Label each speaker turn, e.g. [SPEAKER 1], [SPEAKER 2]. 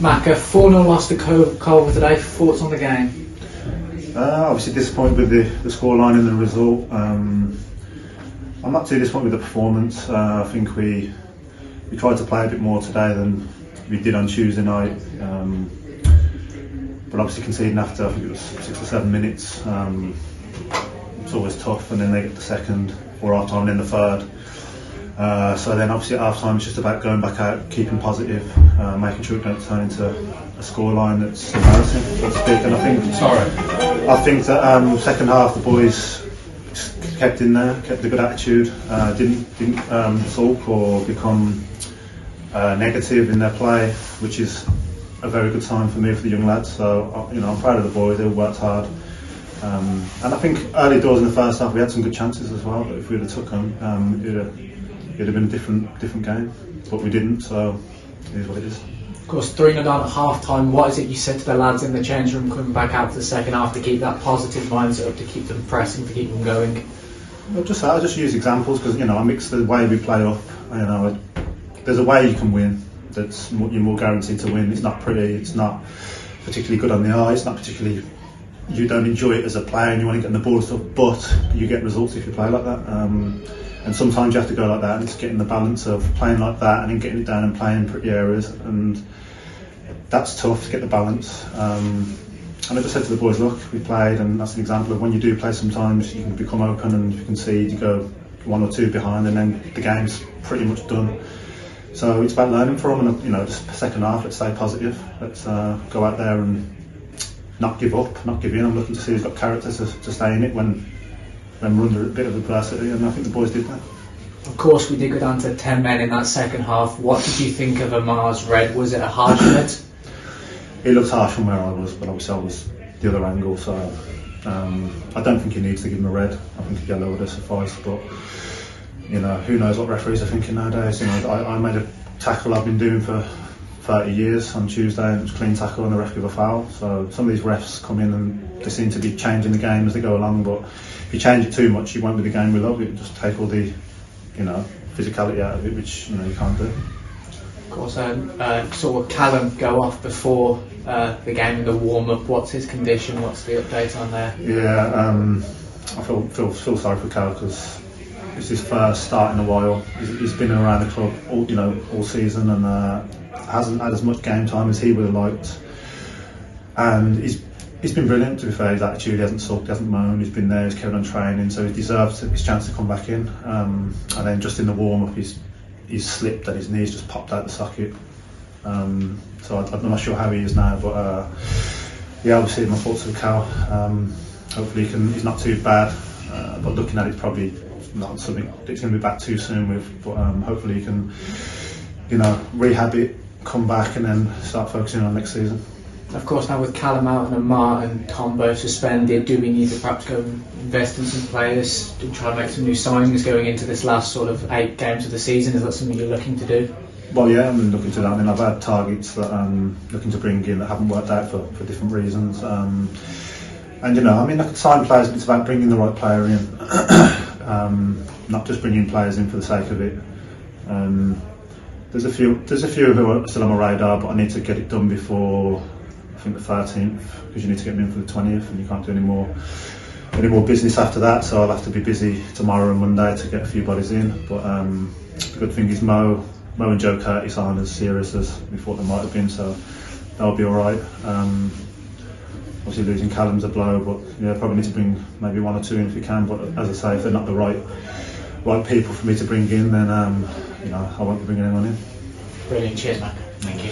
[SPEAKER 1] Mac, a 4-0 loss to Coalville today. Thoughts on the game?
[SPEAKER 2] Obviously disappointed with the scoreline and the result. I'm not too disappointed with the performance. I think we tried to play a bit more today than we did on Tuesday night. But obviously conceding after, I think it was 6 or 7 minutes. It's always tough, and then they get the second for half time and then the third. So then obviously at half time it's just about going back out, keeping positive, making sure it don't turn into a scoreline that's embarrassing, so to speak. And I think that second half the boys just kept in there, kept a good attitude, didn't sulk or become negative in their play, which is a very good sign for me, for the young lads. So I'm proud of the boys. They all worked hard. And I think early doors in the first half we had some good chances as well, but if we'd have took them, it'd have been a different game, but we didn't, so it is what it is.
[SPEAKER 1] Of course, 3-0 down at half time. What is it you said to the lads in the change room coming back out to the second half to keep that positive mindset up, to keep them pressing, to keep them going?
[SPEAKER 2] Well, I just use examples because I mix the way we play up. There's a way you can win. You're more guaranteed to win. It's not pretty. It's not particularly good on the eye. It's not particularly. You don't enjoy it as a player, and you want to get in the ball and stuff. But you get results if you play like that. And sometimes you have to go like that, and it's getting the balance of playing like that and then getting it down and playing pretty areas, and that's tough to get the balance. And I just said to the boys, look, we played, and that's an example of when you do play. Sometimes you can become open, and if you concede, you go 1 or 2 behind, and then the game's pretty much done. So it's about learning from, and just second half, let's stay positive. Let's go out there and not give up, not give in. I'm looking to see who's got character to stay in it when we're under a bit of adversity, and I think the boys did that.
[SPEAKER 1] Of course, we did go down to 10 men in that second half. What did you think of Amar's red? Was it a harsh red?
[SPEAKER 2] It looked harsh from where I was, but obviously I was the other angle, so I don't think he needs to give him a red. I think a yellow would have sufficed, but who knows what referees are thinking nowadays. I made a tackle I've been doing for 30 years on Tuesday, and it was a clean tackle and the ref gave a foul. So some of these refs come in and they seem to be changing the game as they go along, but if you change it too much, you won't be the game we love. It will just take all the physicality out of it, which you can't do.
[SPEAKER 1] Of course, saw Callum go off before the game in the warm-up. What's his condition? What's the update on there?
[SPEAKER 2] Yeah, I feel sorry for Cal because it's his first start in a while. He's been around the club all season and hasn't had as much game time as he would have liked. And he's been brilliant, to be fair. His attitude, he hasn't sulked, he hasn't moaned, he's been there, he's carried on training, so he deserves his chance to come back in. And then just in the warm-up, he's slipped and his knees just popped out the socket. So I'm not sure how he is now, but obviously my thoughts with Cal. Hopefully he's not too bad, but looking at it, probably not something that's going to be back too soon with. But hopefully he can, rehab it, come back, and then start focusing on next season.
[SPEAKER 1] Of course, now with Callum out and Amar and Tom both suspended, do we need to perhaps go and invest in some players to try and make some new signings going into this last sort of 8 games of the season? Is that something you're looking to do?
[SPEAKER 2] Well, yeah, I'm looking to that. I mean, I've had targets that I'm looking to bring in that haven't worked out for different reasons. And I could sign players, but it's about bringing the right player in, not just bringing players in for the sake of it. There's a few who are still on my radar, but I need to get it done before I think the 13th, because you need to get them in for the 20th, and you can't do any more business after that. So I'll have to be busy tomorrow and Monday to get a few bodies in. But the good thing is Mo and Joe Curtis aren't as serious as we thought they might have been, so that'll be all right. Obviously losing Callum's a blow, but probably need to bring maybe 1 or 2 in if you can. But as I say, if they're not the right people for me to bring in, then I won't be bringing anyone in.
[SPEAKER 1] Brilliant, cheers, Mac. Thank you.